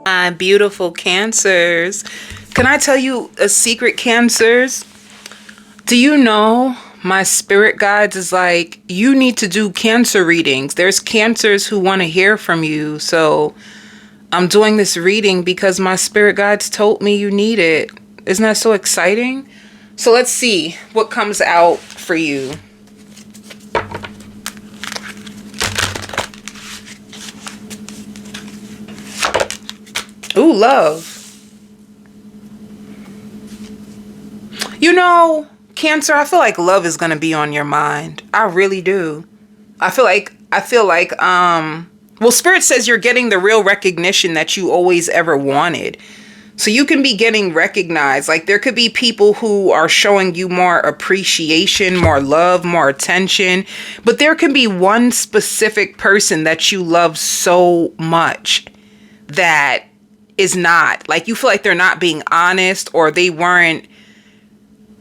My beautiful Cancers. Can I tell you a secret, Cancers? Do you know my spirit guides is like, you need to do Cancer readings. There's Cancers who want to hear from you. So I'm doing this reading because my spirit guides told me you need it. Isn't that so exciting? So let's see what comes out for you. Ooh, love. You know, Cancer, I feel like love is going to be on your mind. I really do. I feel like, well, Spirit says you're getting the real recognition that you always ever wanted. So you can be getting recognized. Like there could be people who are showing you more appreciation, more love, more attention. But there can be one specific person that you love so much that is not. Like you feel like they're not being honest, or they weren't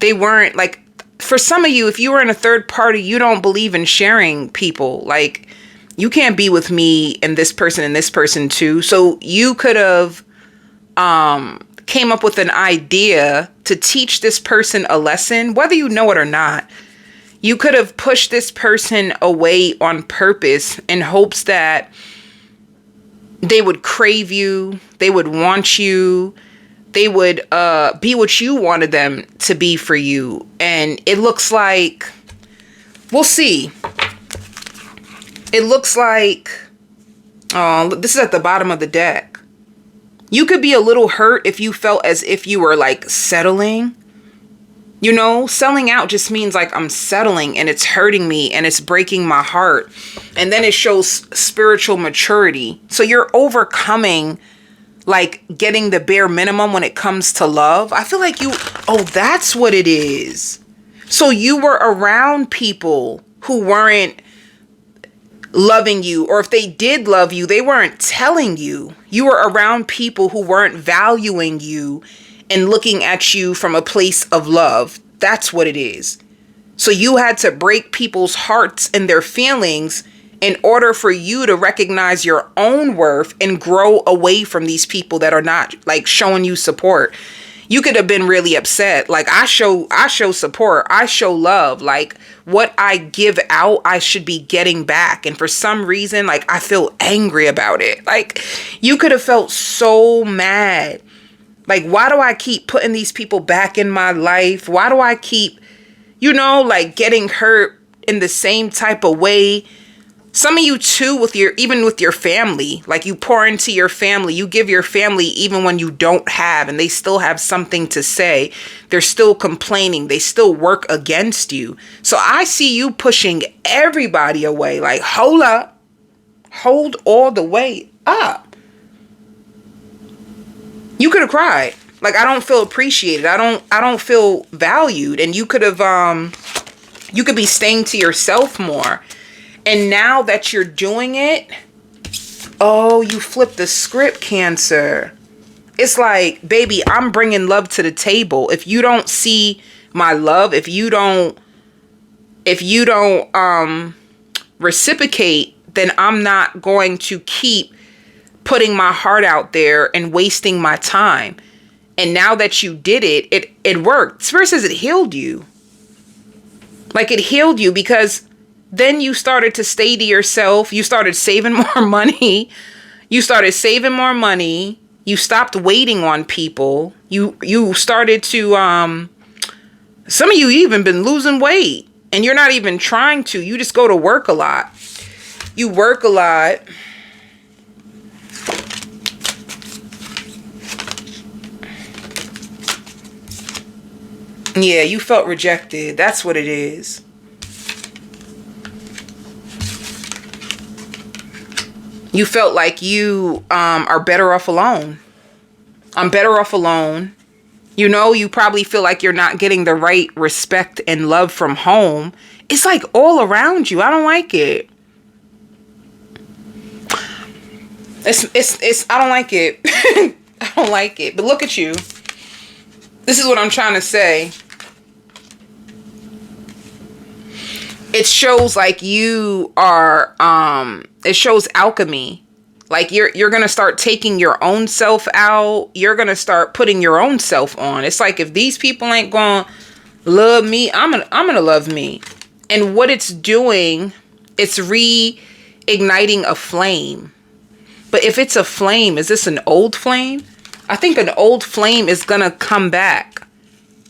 like, for some of you, if you were in a third party, you don't believe in sharing people. Like you can't be with me and this person too. So you could have came up with an idea to teach this person a lesson, whether you know it or not. You could have pushed this person away on purpose in hopes that they would crave you, they would want you, they would be what you wanted them to be for you. And it looks like, we'll see. It looks like, this is at the bottom of the deck. You could be a little hurt if you felt as if you were like settling. You know, selling out just means like I'm settling and it's hurting me and it's breaking my heart. And then it shows spiritual maturity. So you're overcoming like getting the bare minimum when it comes to love. I feel like that's what it is. So you were around people who weren't loving you, or if they did love you, they weren't telling you. You were around people who weren't valuing you and looking at you from a place of love. That's what it is. So you had to break people's hearts and their feelings in order for you to recognize your own worth and grow away from these people that are not like showing you support. You could have been really upset. Like I show support. I show love. Like what I give out, I should be getting back. And for some reason, like I feel angry about it. Like you could have felt so mad. Like, why do I keep putting these people back in my life? Why do I keep, like getting hurt in the same type of way? Some of you too, even with your family, like you pour into your family, you give your family even when you don't have, and they still have something to say. They're still complaining. They still work against you. So I see you pushing everybody away. Like, hold up, hold all the way up. You could have cried. Like, I don't feel appreciated. I don't feel valued. And you could have, you could be staying to yourself more. And now that you're doing it, oh, you flipped the script, Cancer. It's like, baby, I'm bringing love to the table. If you don't see my love, if you don't reciprocate, then I'm not going to keep putting my heart out there and wasting my time. And now that you did it, it worked. Spirit says it healed you. Like it healed you because then you started to stay to yourself. You started saving more money. You stopped waiting on people. You started to, some of you even been losing weight and you're not even trying to. You just go to work a lot. You work a lot. Yeah, you felt rejected. That's what it is. You felt like you are better off alone. I'm better off alone. You probably feel like you're not getting the right respect and love from home. It's like all around you. I don't like it. I don't like it. I don't like it. But look at you. This is what I'm trying to say. It shows like you are, it shows alchemy. Like you're going to start taking your own self out. You're going to start putting your own self on. It's like, if these people ain't going to love me, I'm going to love me. And what it's doing, it's reigniting a flame. But if it's a flame, is this an old flame? I think an old flame is going to come back.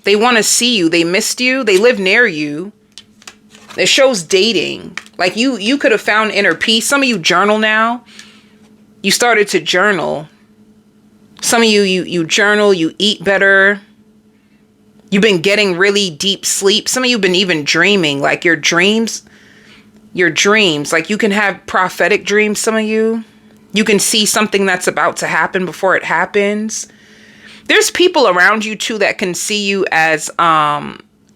They want to see you. They missed you. They live near you. It shows dating. Like you could have found inner peace. Some of you journal now. You started to journal. Some of you journal, you eat better. You've been getting really deep sleep. Some of you have been even dreaming, like your dreams, like you can have prophetic dreams. Some of you can see something that's about to happen before it happens. There's people around you too that can see you as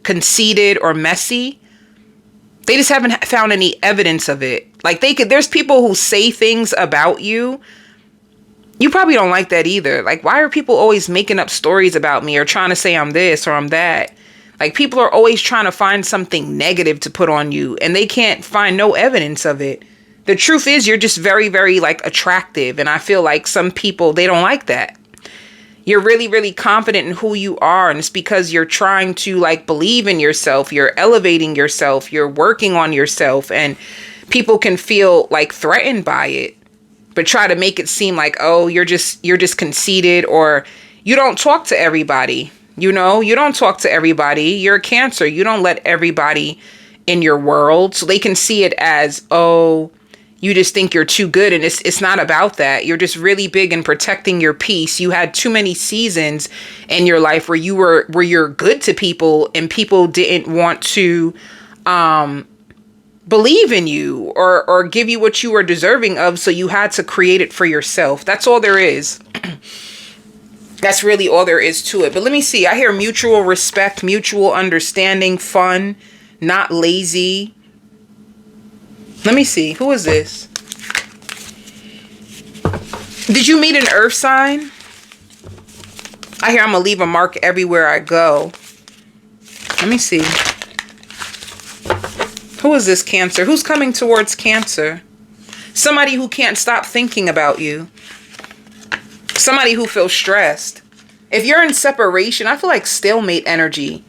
conceited or messy. They just haven't found any evidence of it. Like there's people who say things about you. You probably don't like that either. Like, why are people always making up stories about me or trying to say I'm this or I'm that? Like, people are always trying to find something negative to put on you, and they can't find no evidence of it. The truth is, you're just very, very, like, attractive. And I feel like some people, they don't like that. You're really, really confident in who you are. And it's because you're trying to, like, believe in yourself. You're elevating yourself. You're working on yourself. And people can feel, like, threatened by it. But try to make it seem like, oh, you're just conceited, or you don't talk to everybody. You know, you don't talk to everybody. You're a Cancer. You don't let everybody in your world. So they can see it as, oh, you just think you're too good. And it's not about that. You're just really big in protecting your peace. You had too many seasons in your life where you're good to people, and people didn't want to believe in you or give you what you were deserving of. So you had to create it for yourself. That's all there is. That's really all there is to it. But let me see. I hear mutual respect, mutual understanding, fun, not lazy. Let me see. Who is this? Did you meet an earth sign? I hear I'm going to leave a mark everywhere I go. Let me see. Who is this, Cancer? Who's coming towards Cancer? Somebody who can't stop thinking about you. Somebody who feels stressed. If you're in separation, I feel like stalemate energy.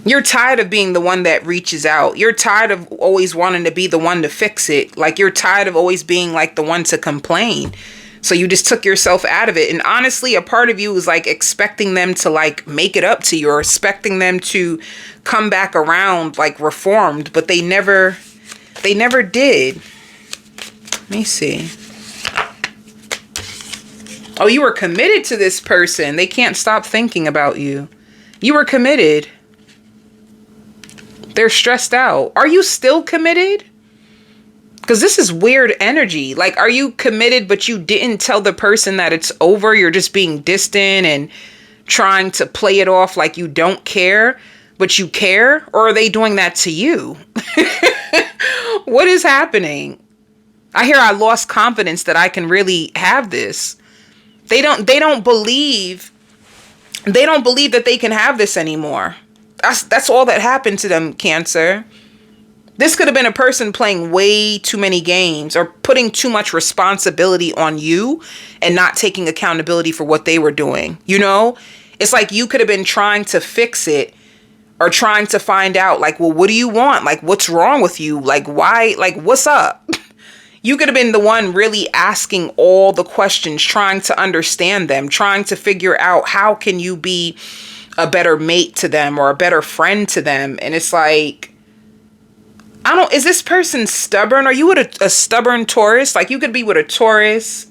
You're tired of being the one that reaches out. You're tired of always wanting to be the one to fix it. Like, you're tired of always being like the one to complain. So you just took yourself out of it. And honestly, a part of you is like expecting them to like make it up to you, or expecting them to come back around like reformed, but they never did. Let me see. Oh, you were committed to this person. They can't stop thinking about you. You were committed. They're stressed out. Are you still committed? Because this is weird energy. Like, are you committed, but you didn't tell the person that it's over? You're just being distant and trying to play it off like you don't care, but you care? Or are they doing that to you? What is happening? I hear I lost confidence that I can really have this. They don't believe that they can have this anymore. That's all that happened to them, Cancer. This could have been a person playing way too many games or putting too much responsibility on you and not taking accountability for what they were doing. You know, it's like you could have been trying to fix it or trying to find out, like, well, what do you want? Like, what's wrong with you? Like, why? Like, what's up? You could have been the one really asking all the questions, trying to understand them, trying to figure out how can you be a better mate to them or a better friend to them. And it's like, is this person stubborn? Are you with a stubborn Taurus? Like, you could be with a Taurus.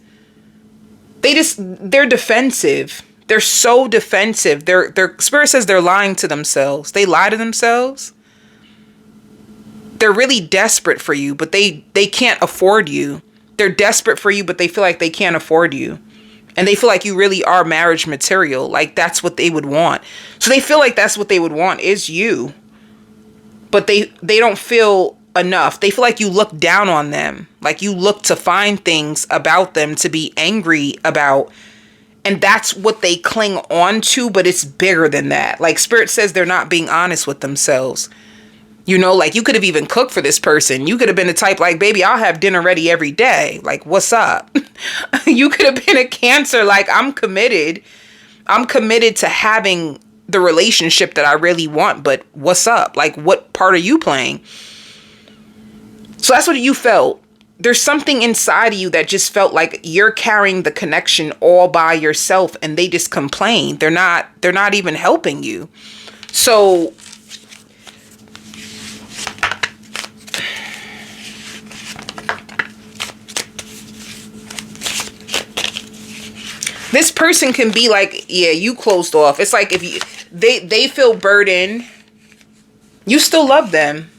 They're defensive. They're so defensive. Their spirit says they're lying to themselves. They lie to themselves. They're really desperate for you, but they can't afford you. They're desperate for you, but they feel like they can't afford you. And they feel like you really are marriage material. Like, that's what they would want. So they feel like that's what they would want is you. But they don't feel enough. They feel like you look down on them. Like, you look to find things about them to be angry about. And that's what they cling on to, but it's bigger than that. Like, Spirit says they're not being honest with themselves. You know, like you could have even cooked for this person. You could have been the type like, baby, I'll have dinner ready every day. Like, what's up? You could have been a Cancer. Like, I'm committed. I'm committed to having the relationship that I really want. But what's up? Like, what part are you playing? So that's what you felt. There's something inside of you that just felt like you're carrying the connection all by yourself, and they just complain. They're not even helping you. So this person can be like, yeah, you closed off. It's like if you they feel burdened, you still love them.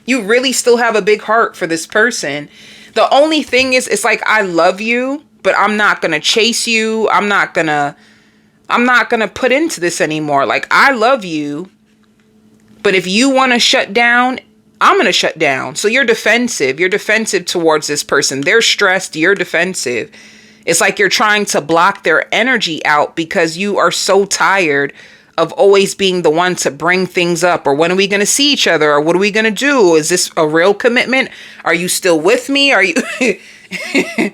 You really still have a big heart for this person. The only thing is, it's like, I love you, but I'm not going to chase you. I'm not going to put into this anymore. Like, I love you, but if you want to shut down, I'm going to shut down. So you're defensive. You're defensive towards this person. They're stressed. You're defensive. It's like you're trying to block their energy out because you are so tired of always being the one to bring things up, or when are we going to see each other, or what are we going to do? Is this a real commitment? Are you still with me? Are you? I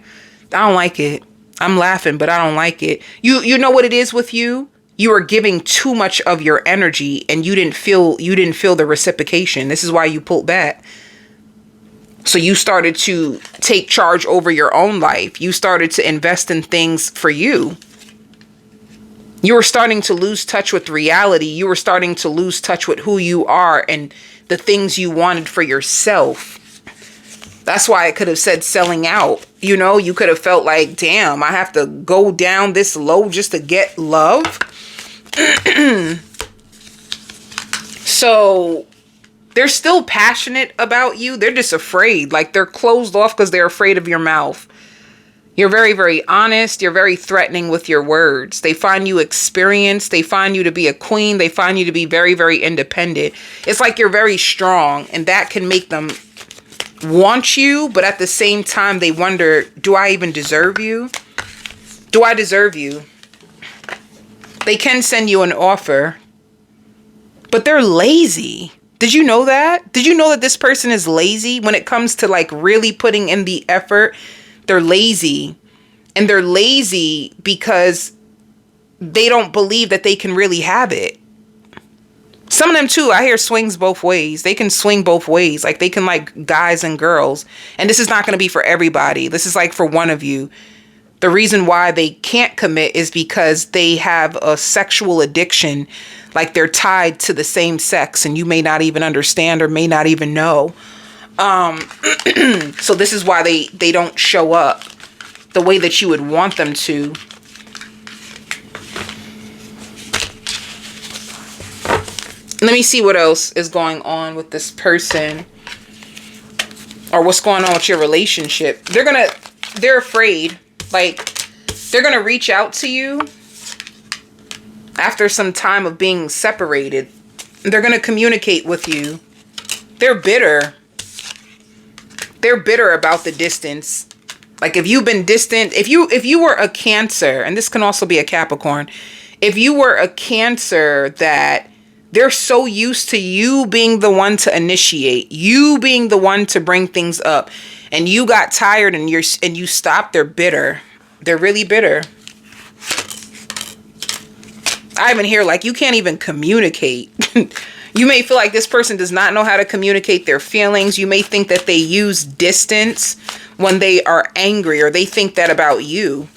don't like it. I'm laughing, but I don't like it. You know what it is with you? You are giving too much of your energy, and you didn't feel the reciprocation. This is why you pulled back. So you started to take charge over your own life. You started to invest in things for you. You were starting to lose touch with reality. You were starting to lose touch with who you are and the things you wanted for yourself. That's why I could have said selling out. You know, you could have felt like, damn, I have to go down this low just to get love. So they're still passionate about you. They're just afraid. Like, they're closed off because they're afraid of your mouth. You're very, very honest. You're very threatening with your words. They find you experienced. They find you to be a queen. They find you to be very, very independent. It's like you're very strong, and that can make them want you. But at the same time, they wonder, do I even deserve you? Do I deserve you? They can send you an offer, but they're lazy. Did you know that? Did you know that this person is lazy when it comes to like really putting in the effort? They're lazy, and they're lazy because they don't believe that they can really have it. Some of them too, I hear, swings both ways. They can swing both ways. Like, they can like guys and girls. And this is not going to be for everybody. This is like for one of you. The reason why they can't commit is because they have a sexual addiction. Like, they're tied to the same sex, and you may not even understand or may not even know. So this is why they don't show up the way that you would want them to. Let me see what else is going on with this person, or what's going on with your relationship. They're afraid. Like, they're going to reach out to you after some time of being separated. They're going to communicate with you. They're bitter. They're bitter about the distance. Like, if you've been distant, if you were a Cancer, and this can also be a Capricorn, if you were a Cancer that they're so used to you being the one to initiate, you being the one to bring things up, and you got tired and you stopped, they're bitter. They're really bitter. I even hear like you can't even communicate. You may feel like this person does not know how to communicate their feelings. You may think that they use distance when they are angry, or they think that about you.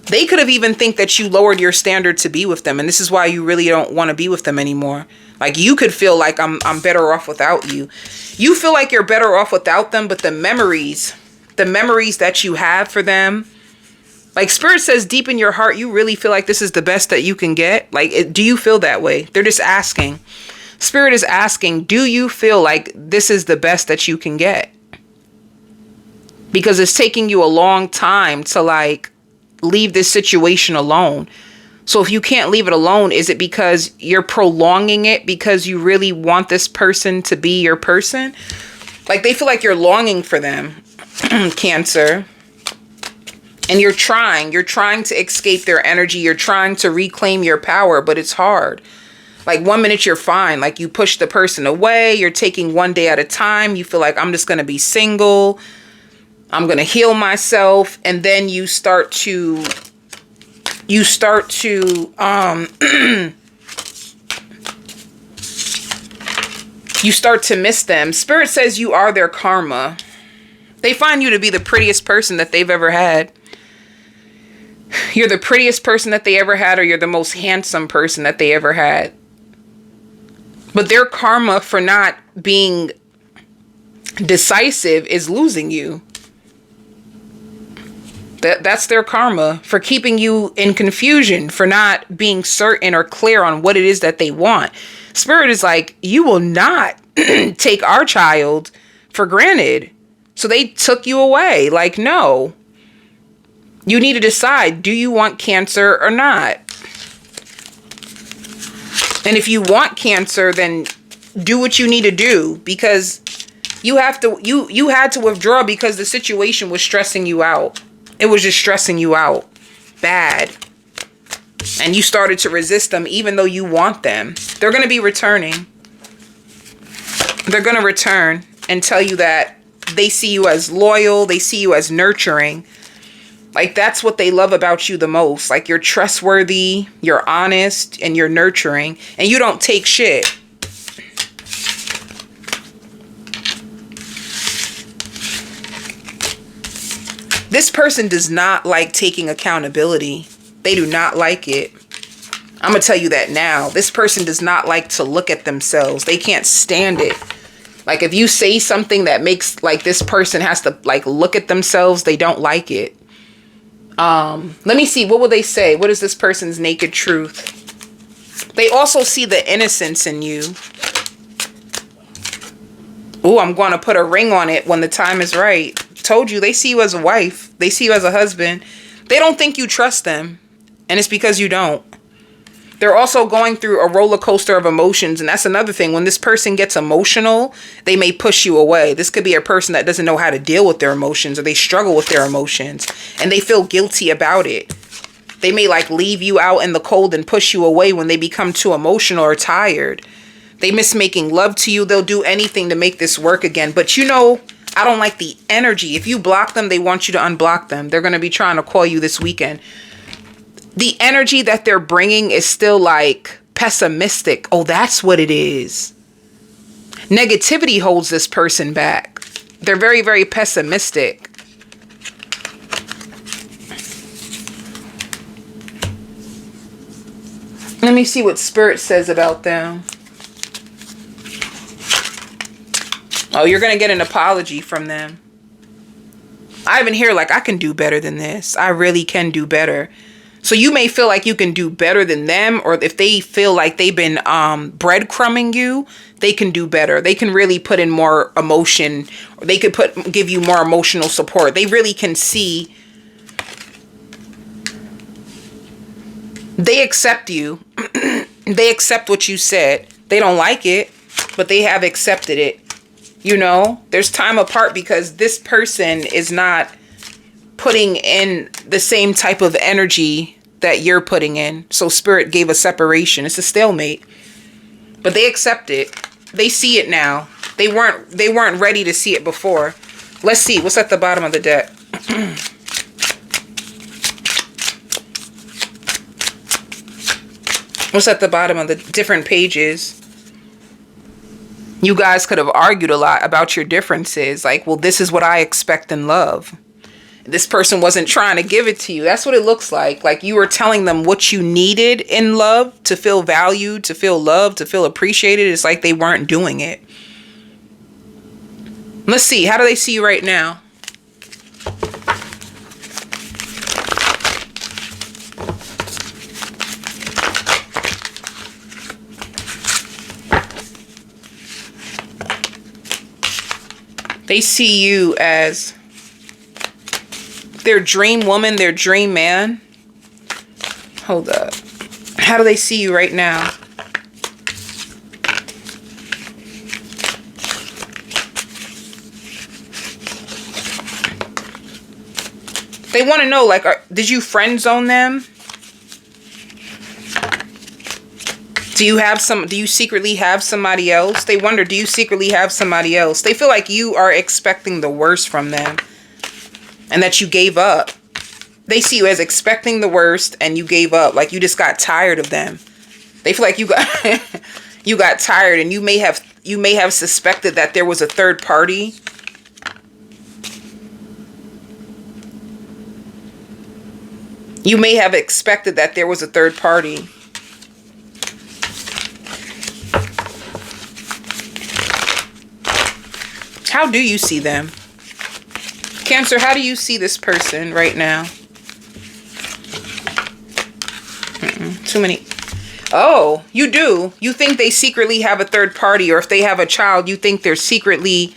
They could have even think that you lowered your standard to be with them, and this is why you really don't want to be with them anymore. Like, you could feel like I'm better off without you. You feel like you're better off without them, but the memories that you have for them, like Spirit says deep in your heart, you really feel like this is the best that you can get. Like, do you feel that way? They're just asking. Spirit is asking, do you feel like this is the best that you can get? Because it's taking you a long time to like leave this situation alone. So if you can't leave it alone, is it because you're prolonging it because you really want this person to be your person? Like, they feel like you're longing for them, Cancer. And you're trying to escape their energy. You're trying to reclaim your power, but it's hard. Like 1 minute you're fine. Like you push the person away. You're taking one day at a time. You feel like I'm just going to be single. I'm going to heal myself. And then you start to you start to miss them. Spirit says you are their karma. They find you to be the prettiest person that they've ever had. You're the prettiest person that they ever had, or you're the most handsome person that they ever had. But their karma for not being decisive is losing you. That's their karma for keeping you in confusion, for not being certain or clear on what it is that they want. Spirit is like, you will not take our child for granted. So they took you away. Like, no. You need to decide, do you want Cancer or not? And if you want Cancer, then do what you need to do, because you had to withdraw because the situation was stressing you out. It was just stressing you out bad. And you started to resist them even though you want them. They're going to be returning. They're going to return and tell you that they see you as loyal. They see you as nurturing. Like, that's what they love about you the most. Like, you're trustworthy, you're honest, and you're nurturing. And you don't take shit. This person does not like taking accountability. They do not like it. I'm going to tell you that now. This person does not like to look at themselves. They can't stand it. Like, if you say something that makes, like, this person has to, like, look at themselves, they don't like it. Let me see. What will they say? What is this person's naked truth? They also see the innocence in you. Ooh, I'm going to put a ring on it when the time is right. Told you, they see you as a wife. They see you as a husband. They don't think you trust them. And it's because you don't. They're also going through a roller coaster of emotions. And that's another thing. When this person gets emotional, they may push you away. This could be a person that doesn't know how to deal with their emotions, or they struggle with their emotions and they feel guilty about it. They may like leave you out in the cold and push you away when they become too emotional or tired. They miss making love to you. They'll do anything to make this work again. But you know, I don't like the energy. If you block them, they want you to unblock them. They're going to be trying to call you this weekend. The energy that they're bringing is still like pessimistic. Oh, that's what it is. Negativity holds this person back. They're very, very pessimistic. Let me see what Spirit says about them. Oh, you're going to get an apology from them. I even hear like, I can do better than this. I really can do better. So you may feel like you can do better than them, or if they feel like they've been breadcrumbing you, they can do better. They can really put in more emotion, or they could give you more emotional support. They really can see. They accept you. They accept what you said. They don't like it, but they have accepted it. You know, there's time apart because this person is not putting in the same type of energy that you're putting in. So Spirit gave a separation. It's a stalemate. But they accept it. They see it now. They weren't ready to see it before. Let's see what's at the bottom of the deck. What's at the bottom of the different pages? You guys could have argued a lot about your differences. Like, well, this is what I expect in love. This person wasn't trying to give it to you. That's what it looks like. Like you were telling them what you needed in love to feel valued, to feel loved, to feel appreciated. It's like they weren't doing it. Let's see. How do they see you right now? They see you as their dream woman, their dream man. Hold up. How do they see you right now? They want to know, like, did you friend zone them? Do you secretly have somebody else? They wonder, do you secretly have somebody else? They feel like you are expecting the worst from them and that you gave up. They see you as expecting the worst and you gave up. Like you just got tired of them. They feel like you got you got tired, and you may have suspected that there was a third party. You may have expected that there was a third party. How do you see them? Cancer, how do you see this person right now? Too many. Oh, you do. You think they secretly have a third party, or if they have a child, you think they're secretly...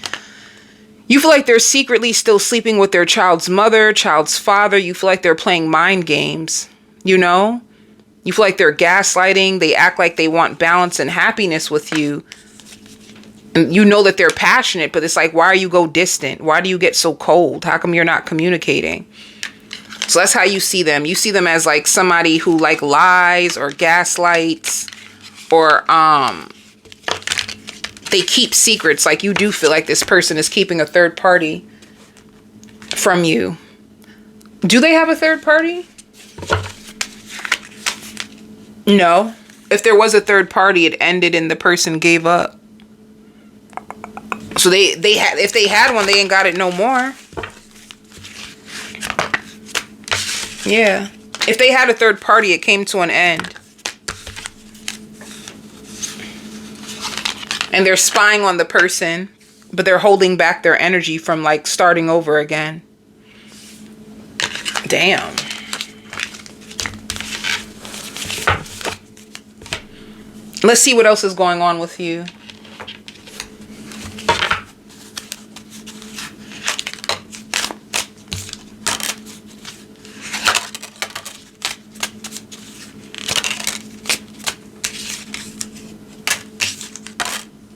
You feel like they're secretly still sleeping with their child's mother, child's father. You feel like they're playing mind games, you know? You feel like they're gaslighting. They act like they want balance and happiness with you. And you know that they're passionate, but it's like, why are you go distant? Why do you get so cold? How come you're not communicating? So that's how you see them. You see them as like somebody who like lies or gaslights, or they keep secrets. Like you do feel like this person is keeping a third party from you. Do they have a third party? No. If there was a third party, it ended and the person gave up. So if they had one, they ain't got it no more. Yeah. If they had a third party, it came to an end. And they're spying on the person, but they're holding back their energy from like starting over again. Damn. Let's see what else is going on with you.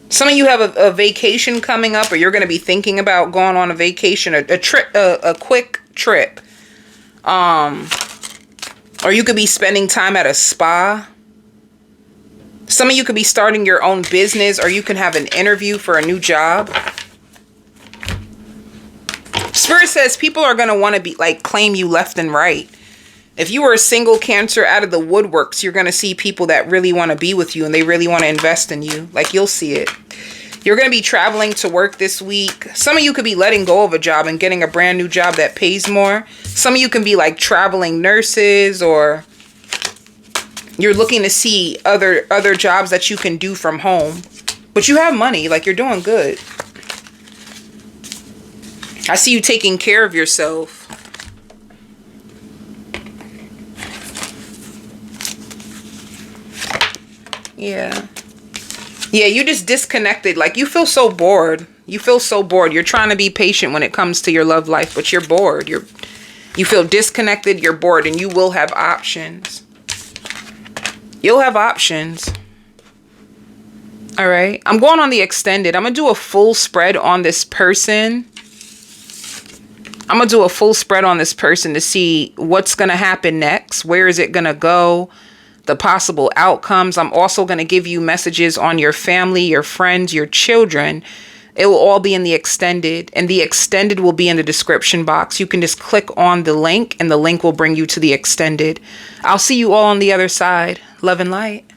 Some of you have a vacation coming up, or you're going to be thinking about going on a vacation, a trip, a quick trip. Or you could be spending time at a spa. Some of you could be starting your own business, or you can have an interview for a new job. Spirit says people are going to want to be like claim you left and right. If you were a single Cancer, out of the woodworks, you're going to see people that really want to be with you and they really want to invest in you. Like you'll see it. You're going to be traveling to work this week. Some of you could be letting go of a job and getting a brand new job that pays more. Some of you can be like traveling nurses, or you're looking to see other jobs that you can do from home. But you have money, like you're doing good. I see you taking care of yourself. Yeah. Yeah, you just disconnected. Like you feel so bored. You feel so bored. You're trying to be patient when it comes to your love life, but you're bored. You feel disconnected, you're bored, and you will have options. You'll have options. All right. I'm going on the extended. I'm going to do a full spread on this person. I'm going to do a full spread on this person to see what's going to happen next. Where is it going to go? The possible outcomes. I'm also going to give you messages on your family, your friends, your children. It will all be in the extended, and the extended will be in the description box. You can just click on the link and the link will bring you to the extended. I'll see you all on the other side. Love and light.